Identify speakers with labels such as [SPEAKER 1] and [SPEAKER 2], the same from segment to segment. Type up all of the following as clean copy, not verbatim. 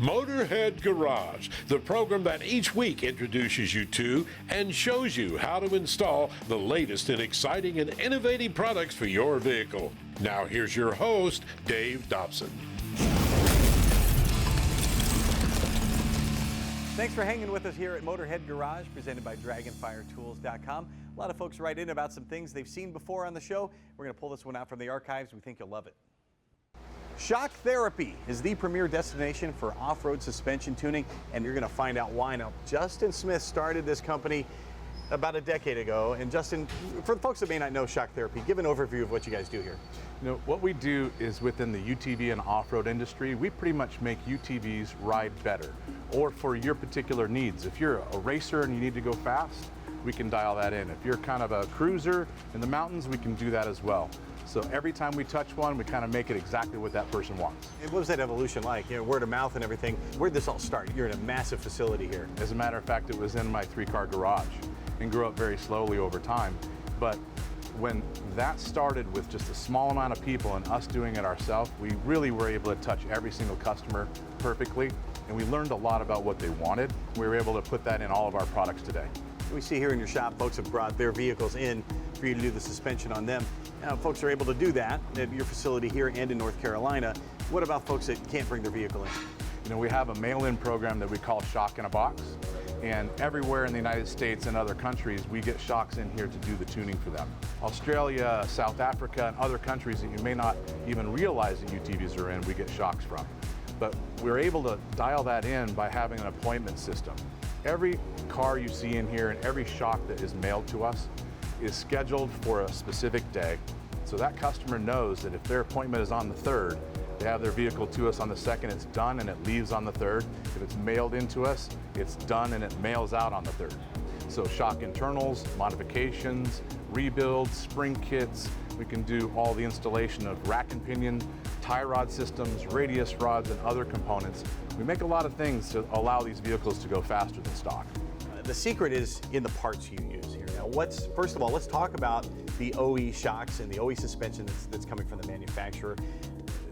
[SPEAKER 1] Motorhead Garage, the program that each week introduces you to and shows you how to install the latest in exciting and innovative products for your vehicle. Now here's your host, Dave Dobson.
[SPEAKER 2] Thanks for hanging with us here at Motorhead Garage, presented by DragonFireTools.com. A lot of folks write in about some things they've seen before on the show. We're going to pull this one out from the archives. We think you'll love it. Shock Therapy is the premier destination for off-road suspension tuning, and you're going to find out why. Now, Justin Smith started this company about a decade ago. And Justin, for the folks that may not know Shock Therapy, give an overview of what you guys do here.
[SPEAKER 3] You know, what we do is within the UTV and off-road industry, we pretty much make UTVs ride better, or for your particular needs. If you're a racer and you need to go fast, we can dial that in. If you're kind of a cruiser in the mountains, we can do that as well. So every time we touch one, we kind of make it exactly what that person wants.
[SPEAKER 2] And what was that evolution like? You know, word of mouth and everything. Where'd this all start? You're in a massive facility here.
[SPEAKER 3] As a matter of fact, it was in my 3-car garage and grew up very slowly over time. But when that started with just a small amount of people and us doing it ourselves, we really were able to touch every single customer perfectly. And we learned a lot about what they wanted. We were able to put that in all of our products today.
[SPEAKER 2] We see here in your shop, folks have brought their vehicles in for you to do the suspension on them. Folks are able to do that at your facility here and in North Carolina. What about folks that can't bring their vehicle in?
[SPEAKER 3] You know, we have a mail-in program that we call Shock in a Box. And everywhere in the United States and other countries, we get shocks in here to do the tuning for them. Australia, South Africa, and other countries that you may not even realize that UTVs are in, we get shocks from. But we're able to dial that in by having an appointment system. Every car you see in here and every shock that is mailed to us is scheduled for a specific day. So that customer knows that if their appointment is on the 3rd, they have their vehicle to us on the 2nd, it's done and it leaves on the 3rd. If it's mailed into us, it's done and it mails out on the 3rd. So shock internals, modifications, rebuilds, spring kits, we can do all the installation of rack and pinion, tie rod systems, radius rods, and other components. We make a lot of things to allow these vehicles to go faster than stock.
[SPEAKER 2] The secret is in the parts you use here. Now, first of all, let's talk about the OE shocks and the OE suspension that's coming from the manufacturer.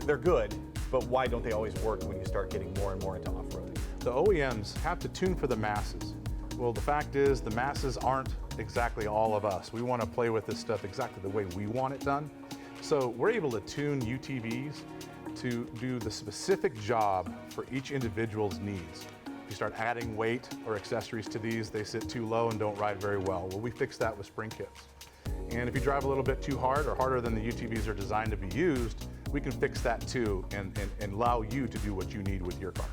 [SPEAKER 2] They're good, but why don't they always work when you start getting more and more into off-roading?
[SPEAKER 3] The OEMs have to tune for the masses. Well, the fact is the masses aren't exactly all of us. We want to play with this stuff exactly the way we want it done. So we're able to tune UTVs to do the specific job for each individual's needs. If you start adding weight or accessories to these, they sit too low and don't ride very well. Well, we fix that with spring kits. And if you drive a little bit too hard or harder than the UTVs are designed to be used, we can fix that too and allow you to do what you need with your car.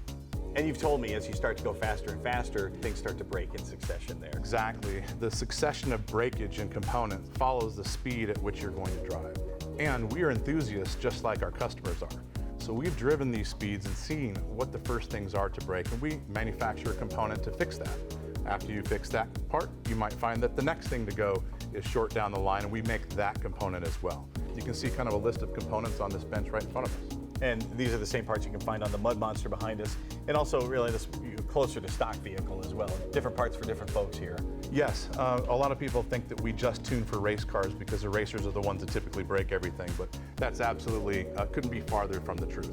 [SPEAKER 2] And you've told me as you start to go faster and faster, things start to break in succession there.
[SPEAKER 3] Exactly. The succession of breakage and components follows the speed at which you're going to drive. And we are enthusiasts just like our customers are. So we've driven these speeds and seen what the first things are to break, and we manufacture a component to fix that. After you fix that part, you might find that the next thing to go is short down the line, and we make that component as well. You can see kind of a list of components on this bench right in front of us.
[SPEAKER 2] And these are the same parts you can find on the Mud Monster behind us, and also really this closer to stock vehicle as well. Different parts for different folks here.
[SPEAKER 3] Yes, a lot of people think that we just tune for race cars because the racers are the ones that typically break everything, but that's absolutely, couldn't be farther from the truth.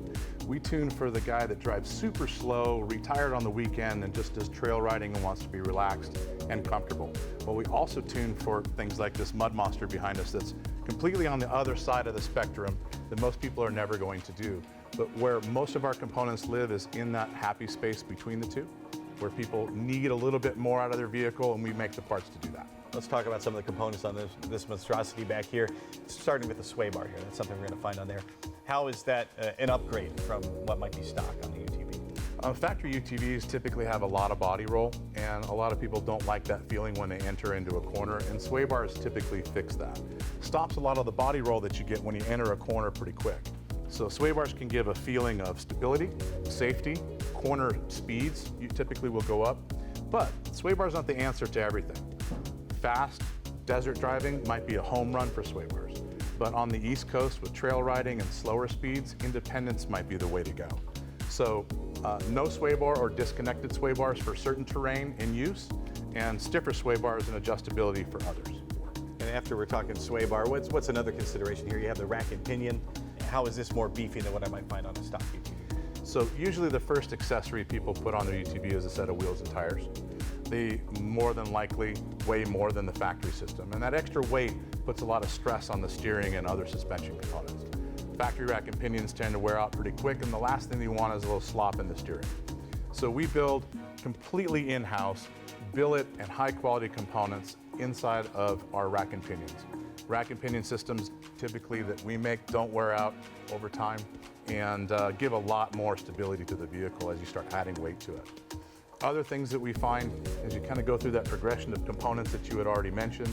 [SPEAKER 3] We tune for the guy that drives super slow, retired on the weekend, and just does trail riding and wants to be relaxed and comfortable. Well, we also tune for things like this Mud Monster behind us that's completely on the other side of the spectrum that most people are never going to do. But where most of our components live is in that happy space between the two, where people need a little bit more out of their vehicle, and we make the parts to do that.
[SPEAKER 2] Let's talk about some of the components on this monstrosity back here, starting with the sway bar here. That's something we're going to find on there. How is that an upgrade from what might be stock on the UTV?
[SPEAKER 3] Factory UTVs typically have a lot of body roll, and a lot of people don't like that feeling when they enter into a corner, and sway bars typically fix that. Stops a lot of the body roll that you get when you enter a corner pretty quick. So sway bars can give a feeling of stability, safety, corner speeds you typically will go up, but sway bars aren't the answer to everything. Fast desert driving might be a home run for sway bars, but on the East Coast with trail riding and slower speeds, independence might be the way to go. So no sway bar or disconnected sway bars for certain terrain in use, and stiffer sway bars and adjustability for others.
[SPEAKER 2] And after we're talking sway bar, what's another consideration here? You have the rack and pinion. How is this more beefy than what I might find on a stock UTV?
[SPEAKER 3] So usually the first accessory people put on their UTV is a set of wheels and tires. They more than likely weigh more than the factory system, and that extra weight puts a lot of stress on the steering and other suspension components. Factory rack and pinions tend to wear out pretty quick, and the last thing you want is a little slop in the steering. So we build completely in-house, billet and high-quality components inside of our rack and pinions. Rack and pinion systems typically that we make don't wear out over time and give a lot more stability to the vehicle as you start adding weight to it. Other things that we find as you kind of go through that progression of components that you had already mentioned,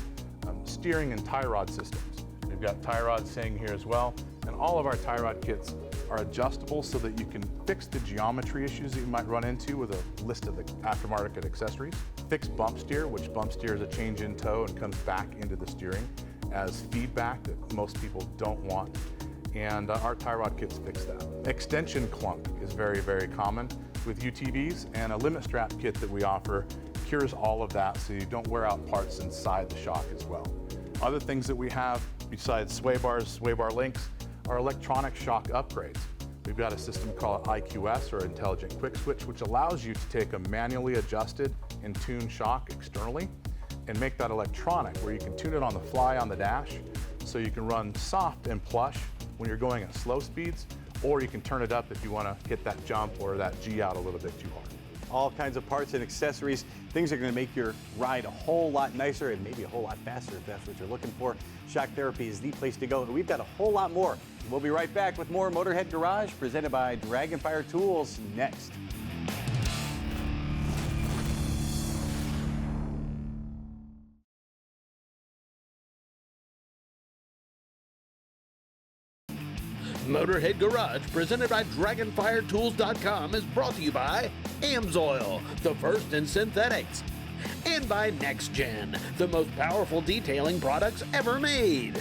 [SPEAKER 3] steering and tie rod systems. We've got tie rods saying here as well, and all of our tie rod kits are adjustable so that you can fix the geometry issues that you might run into with a list of the aftermarket accessories. Fix bump steer, which bump steer is a change in tow and comes back into the steering as feedback that most people don't want. And our tie rod kits fix that. Extension clunk is very, very common with UTVs, and a limit strap kit that we offer cures all of that so you don't wear out parts inside the shock as well. Other things that we have besides sway bars, sway bar links, are electronic shock upgrades. We've got a system called IQS, or Intelligent Quick Switch, which allows you to take a manually adjusted and tuned shock externally and make that electronic, where you can tune it on the fly on the dash, so you can run soft and plush when you're going at slow speeds, or you can turn it up if you want to hit that jump or that G out a little bit too hard.
[SPEAKER 2] All kinds of parts and accessories, things that are going to make your ride a whole lot nicer and maybe a whole lot faster if that's what you're looking for. Shock Therapy is the place to go, and we've got a whole lot more. We'll be right back with more Motorhead Garage presented by Dragonfire Tools next.
[SPEAKER 4] Motorhead Garage, presented by DragonFireTools.com, is brought to you by AMSOIL, the first in synthetics, and by NextGen, the most powerful detailing products ever made.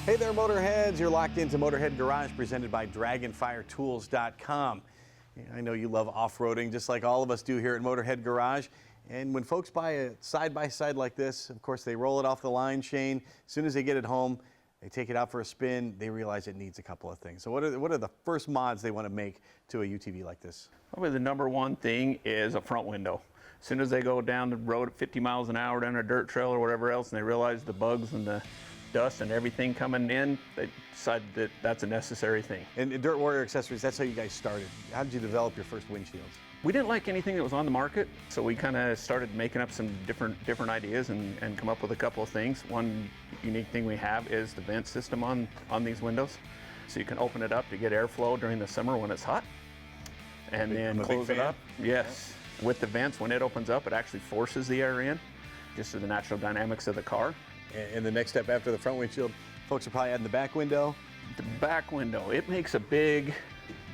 [SPEAKER 2] Hey there, Motorheads. You're locked into Motorhead Garage, presented by DragonFireTools.com. I know you love off-roading, just like all of us do here at Motorhead Garage. And when folks buy a side-by-side like this, of course, they roll it off the line chain. As soon as they get it home, they take it out for a spin, they realize it needs a couple of things. So what are the first mods they want to make to a UTV like this?
[SPEAKER 5] Probably the number one thing is a front window. As soon as they go down the road at 50 miles an hour down a dirt trail or whatever else, and they realize the bugs and the dust and everything coming in, they decide that that's a necessary thing.
[SPEAKER 2] And Dirt Warrior Accessories, that's how you guys started. How did you develop your first windshields?
[SPEAKER 5] We didn't like anything that was on the market, so we kind of started making up some different ideas and come up with a couple of things. One unique thing we have is the vent system on these windows. So you can open it up to get airflow during the summer when it's hot, and then close it up. Yes. Yeah. With the vents, when it opens up, it actually forces the air in, just to the natural dynamics of the car.
[SPEAKER 2] And the next step after the front windshield, folks are probably adding the back window.
[SPEAKER 5] The back window, it makes a big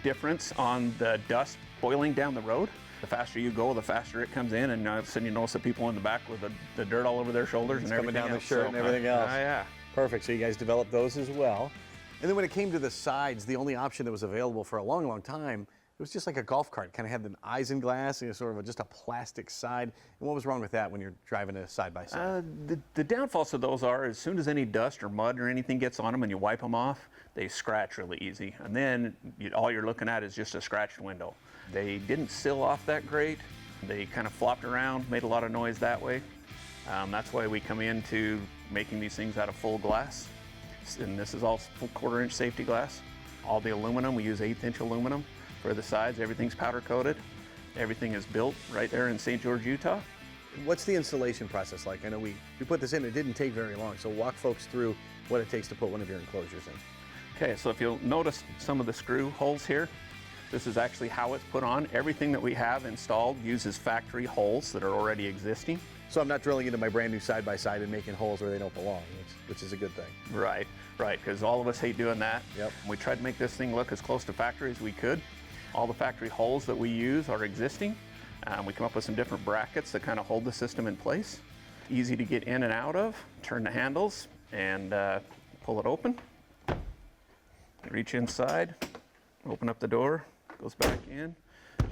[SPEAKER 5] difference on the dust boiling down the road. The faster you go, the faster it comes in, and all of a sudden you notice the people in the back with the dirt all over their shoulders and everything
[SPEAKER 2] coming down
[SPEAKER 5] else.
[SPEAKER 2] their shirt and everything else.
[SPEAKER 5] Yeah.
[SPEAKER 2] Perfect. So you guys developed those as well. And then when it came to the sides, the only option that was available for a long, long time, it was just like a golf cart. Kind of had the isinglass, sort of just a plastic side. And what was wrong with that when you're driving a side-by-side?
[SPEAKER 5] The downfalls to those are, as soon as any dust or mud or anything gets on them and you wipe them off, they scratch really easy. And then all you're looking at is just a scratched window. They didn't seal off that great. They kind of flopped around, made a lot of noise that way. That's why we come into making these things out of full glass. And this is all full 1/4-inch safety glass. All the aluminum, we use 1/8 inch aluminum for the sides. Everything's powder coated. Everything is built right there in St. George, Utah.
[SPEAKER 2] What's the installation process like? I know we put this in, it didn't take very long. So walk folks through what it takes to put one of your enclosures in.
[SPEAKER 5] Okay, so if you'll notice some of the screw holes here, this is actually how it's put on. Everything that we have installed uses factory holes that are already existing.
[SPEAKER 2] So I'm not drilling into my brand new side-by-side and making holes where they don't belong, which is a good thing.
[SPEAKER 5] Right, because all of us hate doing that.
[SPEAKER 2] Yep.
[SPEAKER 5] We tried to make this thing look as close to factory as we could. All the factory holes that we use are existing. We come up with some different brackets that kind of hold the system in place. Easy to get in and out of. Turn the handles and pull it open. Reach inside, open up the door, goes back in.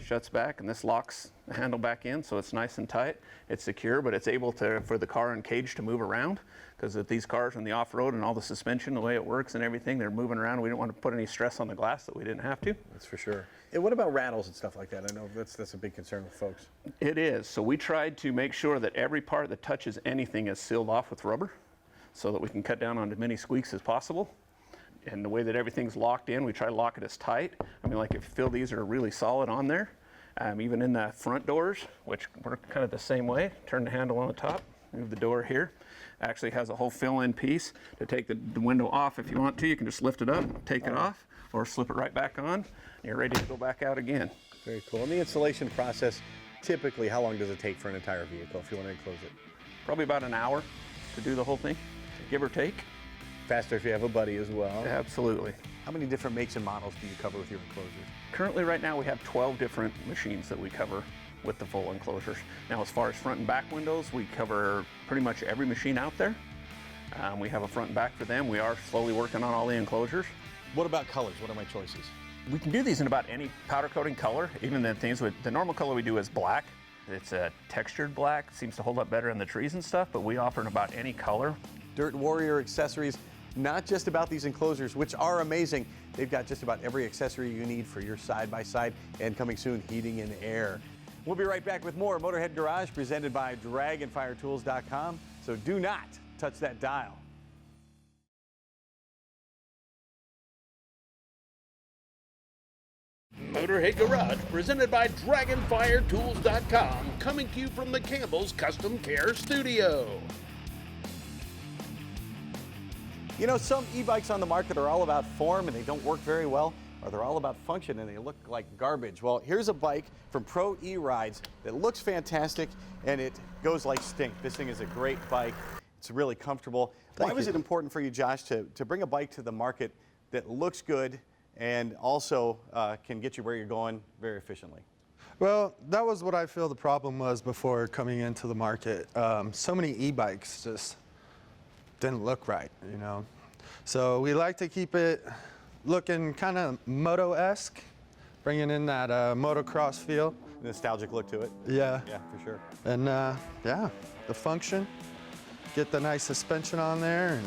[SPEAKER 5] shuts back, and this locks the handle back in, so it's nice and tight. It's secure, but it's able to, for the car and cage to move around, because with these cars on the off-road and all the suspension, the way it works and everything, they're moving around. We don't want to put any stress on the glass that we didn't have to.
[SPEAKER 2] That's for sure. And what about rattles and stuff like that? I know that's a big concern with folks.
[SPEAKER 5] It is. So we tried to make sure that every part that touches anything is sealed off with rubber, so that we can cut down on as many squeaks as possible. And the way that everything's locked in, we try to lock it as tight. I mean, like if you feel these are really solid on there, even in the front doors, which work kind of the same way. Turn the handle on the top, move the door here. Actually has a whole fill-in piece to take the window off if you want to. You can just lift it up, take it off, or slip it right back on, and you're ready to go back out again.
[SPEAKER 2] Very cool. And the installation process, typically, how long does it take for an entire vehicle if you want to enclose it?
[SPEAKER 5] Probably about an hour to do the whole thing, give or take.
[SPEAKER 2] Faster if you have a buddy as well.
[SPEAKER 5] Absolutely.
[SPEAKER 2] How many different makes and models do you cover with your enclosures?
[SPEAKER 5] Currently, right now, we have 12 different machines that we cover with the full enclosures. Now, as far as front and back windows, we cover pretty much every machine out there. We have a front and back for them. We are slowly working on all the enclosures.
[SPEAKER 2] What about colors? What are my choices?
[SPEAKER 5] We can do these in about any powder coating color, even the things with the normal color we do is black. It's a textured black, seems to hold up better in the trees and stuff, but we offer in about any color.
[SPEAKER 2] Dirt Warrior Accessories, not just about these enclosures, which are amazing. They've got just about every accessory you need for your side-by-side, and coming soon, heating and air. We'll be right back with more Motorhead Garage presented by DragonFireTools.com, so do not touch that dial.
[SPEAKER 4] Motorhead Garage, presented by DragonFireTools.com, coming to you from the Campbell's Custom Care Studio.
[SPEAKER 2] You know, some e-bikes on the market are all about form and they don't work very well, or they're all about function and they look like garbage. Well, here's a bike from Pro E-Rides that looks fantastic and it goes like stink. This thing is a great bike. It's really comfortable. Why was it important for you, Josh, to bring a bike to the market that looks good and also can get you where you're going very efficiently?
[SPEAKER 6] Well, that was what I feel the problem was before coming into the market. So many e-bikes just didn't look right, you know. So we like to keep it looking kind of moto-esque, bringing in that motocross feel.
[SPEAKER 2] Nostalgic look to it.
[SPEAKER 6] Yeah.
[SPEAKER 2] Yeah, for sure.
[SPEAKER 6] And yeah, the function, get the nice suspension on there and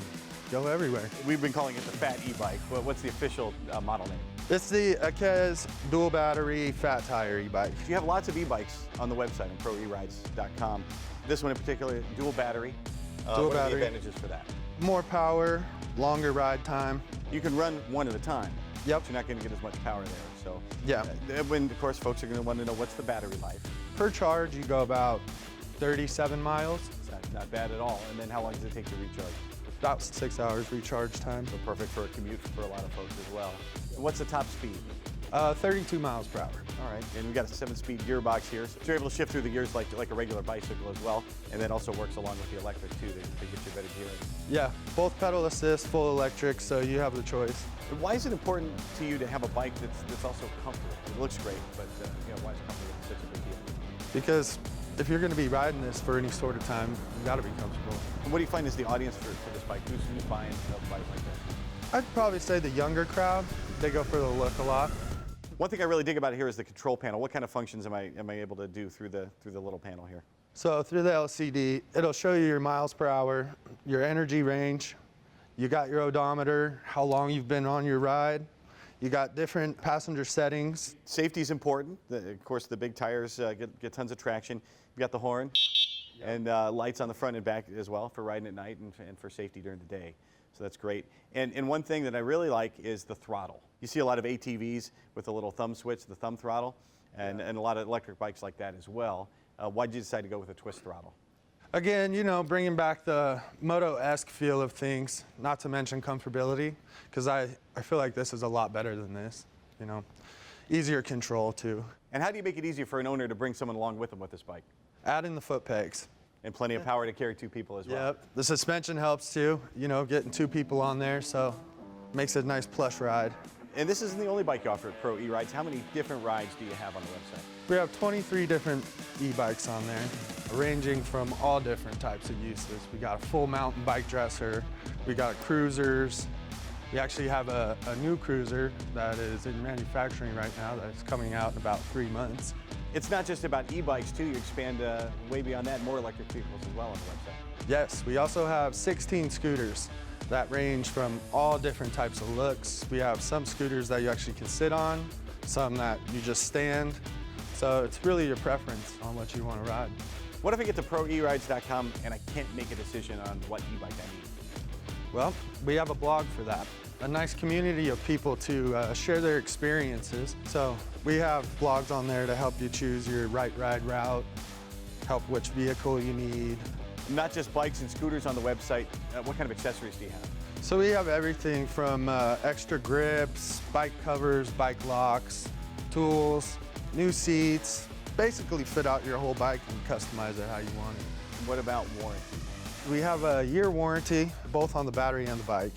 [SPEAKER 6] go everywhere.
[SPEAKER 2] We've been calling it the Fat e-bike. What's the official model name?
[SPEAKER 6] It's the Akez dual battery fat tire e-bike.
[SPEAKER 2] You have lots of e-bikes on the website on proerides.com. This one in particular, dual battery.
[SPEAKER 6] Dual
[SPEAKER 2] what are the
[SPEAKER 6] battery.
[SPEAKER 2] advantages for that?
[SPEAKER 6] More power, longer ride time.
[SPEAKER 2] You can run one at a time.
[SPEAKER 6] Yep.
[SPEAKER 2] But you're not going to get as much power there. So
[SPEAKER 6] Yeah.
[SPEAKER 2] When of course folks are going to want to know what's the battery life.
[SPEAKER 6] Per charge, you go about 37 miles.
[SPEAKER 2] It's not bad at all. And then how long does it take to recharge?
[SPEAKER 6] About 6 hours recharge time.
[SPEAKER 2] So perfect for a commute for a lot of folks as well. And what's the top speed?
[SPEAKER 6] 32 miles per hour.
[SPEAKER 2] All right, and we've got a 7-speed gearbox here, so you're able to shift through the gears like a regular bicycle as well, and that also works along with the electric too to get you better gearing.
[SPEAKER 6] Yeah, both pedal assist, full electric, so you have the choice.
[SPEAKER 2] And why is it important to you to have a bike that's also comfortable? It looks great, but you know, why is comfort such a big deal?
[SPEAKER 6] Because if you're going to be riding this for any sort of time, you got to be comfortable.
[SPEAKER 2] And what do you find is the audience for this bike? Who's buying a bike like this?
[SPEAKER 6] I'd probably say the younger crowd, they go for the look a lot.
[SPEAKER 2] One thing I really dig about it here is the control panel. What kind of functions am I able to do through the little panel here?
[SPEAKER 6] So through the LCD, it'll show you your miles per hour, your energy range, you got your odometer, how long you've been on your ride, you got different passenger settings.
[SPEAKER 2] Safety is important. Of course, the big tires get tons of traction. You've got the horn and lights on the front and back as well for riding at night and for safety during the day. So that's great. And one thing that I really like is the throttle. You see a lot of ATVs with a little thumb switch, the thumb throttle, and a lot of electric bikes like that as well. Why did you decide to go with a twist throttle?
[SPEAKER 6] Again, you know, bringing back the moto-esque feel of things, not to mention comfortability, because I feel like this is a lot better than this, you know. Easier control too.
[SPEAKER 2] And how do you make it easier for an owner to bring someone along with them with this bike?
[SPEAKER 6] Add in the foot pegs.
[SPEAKER 2] And plenty of power to carry 2 people as well.
[SPEAKER 6] Yep, the suspension helps too, you know, getting 2 people on there, so makes it a nice plush ride.
[SPEAKER 2] And this isn't the only bike you offer at Pro E-Rides. How many different rides do you have on the website?
[SPEAKER 6] We have 23 different e-bikes on there, ranging from all different types of uses. We got a full mountain bike dresser, we got cruisers, We actually have a new cruiser that is in manufacturing right now that's coming out in about 3 months.
[SPEAKER 2] It's not just about e-bikes too, you expand way beyond that, more electric vehicles as well on the website.
[SPEAKER 6] Yes, we also have 16 scooters that range from all different types of looks. We have some scooters that you actually can sit on, some that you just stand. So it's really your preference on what you want to ride.
[SPEAKER 2] What if I get to proerides.com and I can't make a decision on what e-bike I need?
[SPEAKER 6] Well, we have a blog for that. A nice community of people to share their experiences. So we have blogs on there to help you choose your right ride route, help which vehicle you need.
[SPEAKER 2] Not just bikes and scooters on the website, what kind of accessories do you have?
[SPEAKER 6] So we have everything from extra grips, bike covers, bike locks, tools, new seats, basically fit out your whole bike and customize it how you want it.
[SPEAKER 2] What about warranty?
[SPEAKER 6] We have a year warranty, both on the battery and the bike.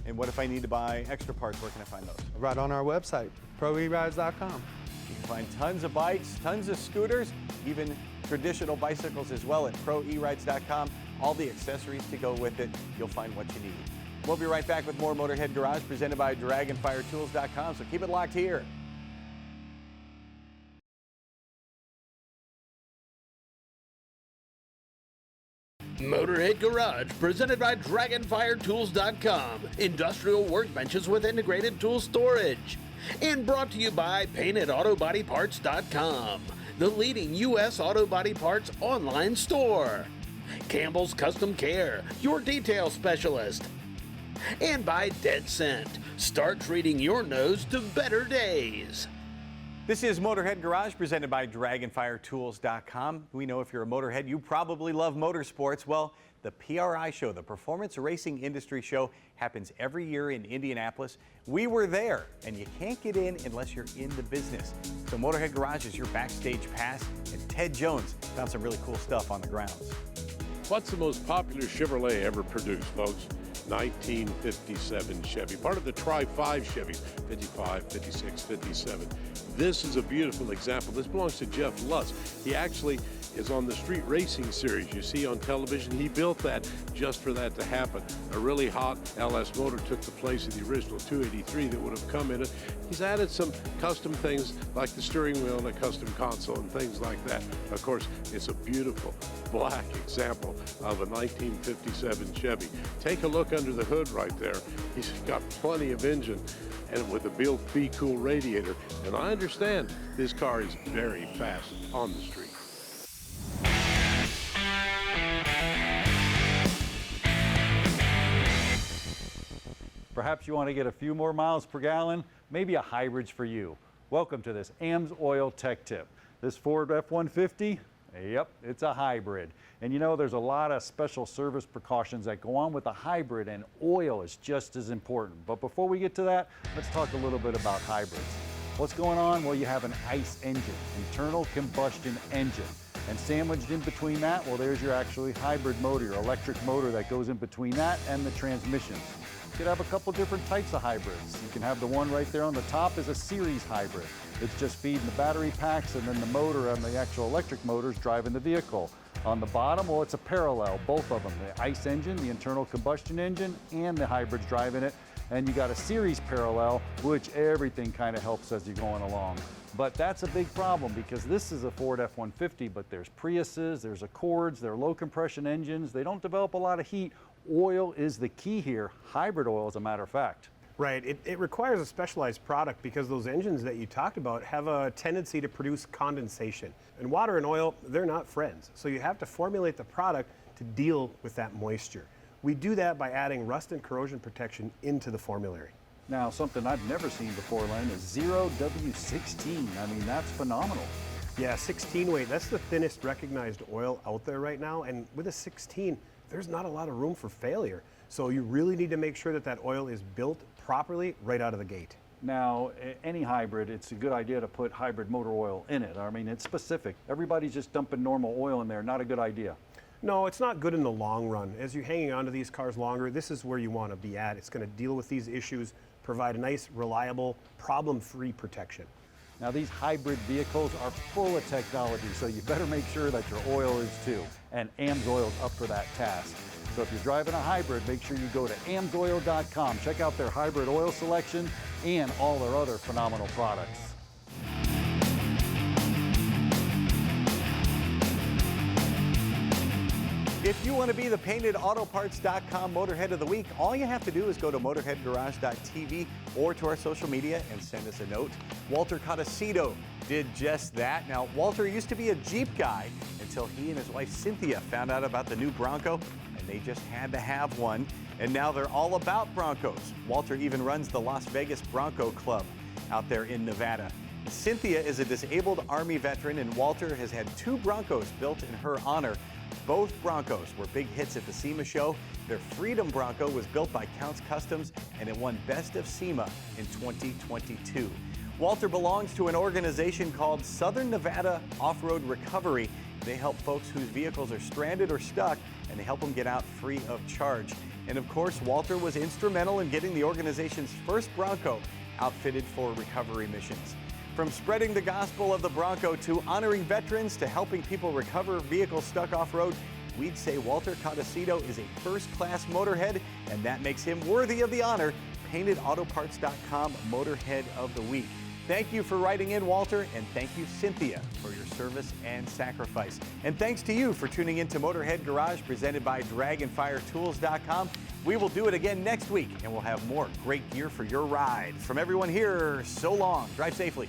[SPEAKER 2] And what if I need to buy extra parts, where can I find those?
[SPEAKER 6] Right on our website, proerides.com.
[SPEAKER 2] You can find tons of bikes, tons of scooters, even traditional bicycles as well at proerides.com. All the accessories to go with it, you'll find what you need. We'll be right back with more Motorhead Garage presented by dragonfiretools.com, so keep it locked here.
[SPEAKER 4] Motorhead Garage, presented by DragonFireTools.com. Industrial workbenches with integrated tool storage. And brought to you by PaintedAutoBodyParts.com, the leading U.S. auto body parts online store. Campbell's Custom Care, your detail specialist. And by Dead Scent. Start treating your nose to better days.
[SPEAKER 2] This is Motorhead Garage presented by DragonFireTools.com. We know if you're a motorhead, you probably love motorsports. Well, the PRI show, the Performance Racing Industry Show, happens every year in Indianapolis. We were there, and you can't get in unless you're in the business. So Motorhead Garage is your backstage pass, and Ted Jones found some really cool stuff on the grounds.
[SPEAKER 1] What's the most popular Chevrolet ever produced, folks? 1957 Chevy, part of the Tri-5 Chevys, 55, 56, 57. This is a beautiful example. This belongs to Jeff Lutz. He actually is on the street racing series you see on television. He built that just for that to happen. A really hot LS motor took the place of the original 283 that would have come in it. He's added some custom things like the steering wheel and a custom console and things like that. Of course, it's a beautiful black example of a 1957 Chevy. Take a look under the hood right there. He's got plenty of engine and with a built Be Cool radiator. And I understand this car is very fast on the street.
[SPEAKER 7] Perhaps you want to get a few more miles per gallon, maybe a hybrid's for you. Welcome to this AMSOIL Tech Tip. This Ford F-150, yep, it's a hybrid. And you know, there's a lot of special service precautions that go on with a hybrid, and oil is just as important. But before we get to that, let's talk a little bit about hybrids. What's going on? Well, you have an ICE engine, internal combustion engine. And sandwiched in between that, well, there's your actually hybrid motor, your electric motor that goes in between that and the transmissions. You could have a couple different types of hybrids. You can have the one right there on the top is a series hybrid. It's just feeding the battery packs, and then the motor on the actual electric motor is driving the vehicle. On the bottom, well, it's a parallel, both of them, the ICE engine, the internal combustion engine, and the hybrid's driving it. And you got a series parallel, which everything kind of helps as you're going along. But that's a big problem because this is a Ford F-150, but there's Priuses, there's Accords, they're low compression engines. They don't develop a lot of heat. Oil is the key here, hybrid oil as a matter of fact.
[SPEAKER 8] Right, it requires a specialized product because those engines that you talked about have a tendency to produce condensation. And water and oil, they're not friends. So you have to formulate the product to deal with that moisture. We do that by adding rust and corrosion protection into the formulary.
[SPEAKER 7] Now, something I've never seen before, Len, is 0W16. I mean, that's phenomenal.
[SPEAKER 8] Yeah, 16 weight, that's the thinnest recognized oil out there right now. And with a 16, there's not a lot of room for failure. So you really need to make sure that that oil is built properly right out of the gate.
[SPEAKER 7] Now, any hybrid, it's a good idea to put hybrid motor oil in it. I mean, it's specific. Everybody's just dumping normal oil in there. Not a good idea.
[SPEAKER 8] No, it's not good in the long run. As you're hanging onto these cars longer, this is where you want to be at. It's going to deal with these issues, provide a nice, reliable, problem-free protection.
[SPEAKER 7] Now, these hybrid vehicles are full of technology, so you better make sure that your oil is too. And AMSOIL is up for that task. So if you're driving a hybrid, make sure you go to amsoil.com. Check out their hybrid oil selection and all their other phenomenal products.
[SPEAKER 2] If you want to be the paintedautoparts.com Motorhead of the Week, all you have to do is go to motorheadgarage.tv or to our social media and send us a note. Walter Codicito did just that. Now, Walter used to be a Jeep guy until he and his wife Cynthia found out about the new Bronco, and they just had to have one. And now they're all about Broncos. Walter even runs the Las Vegas Bronco Club out there in Nevada. Cynthia is a disabled Army veteran, and Walter has had 2 Broncos built in her honor. Both Broncos were big hits at the SEMA show. Their Freedom Bronco was built by Counts Customs, and it won Best of SEMA in 2022. Walter belongs to an organization called Southern Nevada Off-Road Recovery. They help folks whose vehicles are stranded or stuck, and they help them get out free of charge. And of course, Walter was instrumental in getting the organization's first Bronco outfitted for recovery missions. From spreading the gospel of the Bronco to honoring veterans to helping people recover vehicles stuck off-road, we'd say Walter Codicito is a first-class motorhead, and that makes him worthy of the honor, paintedautoparts.com Motorhead of the Week. Thank you for writing in, Walter, and thank you, Cynthia, for your service and sacrifice. And thanks to you for tuning in to Motorhead Garage, presented by DragonFireTools.com. We will do it again next week, and we'll have more great gear for your ride. From everyone here, so long. Drive safely.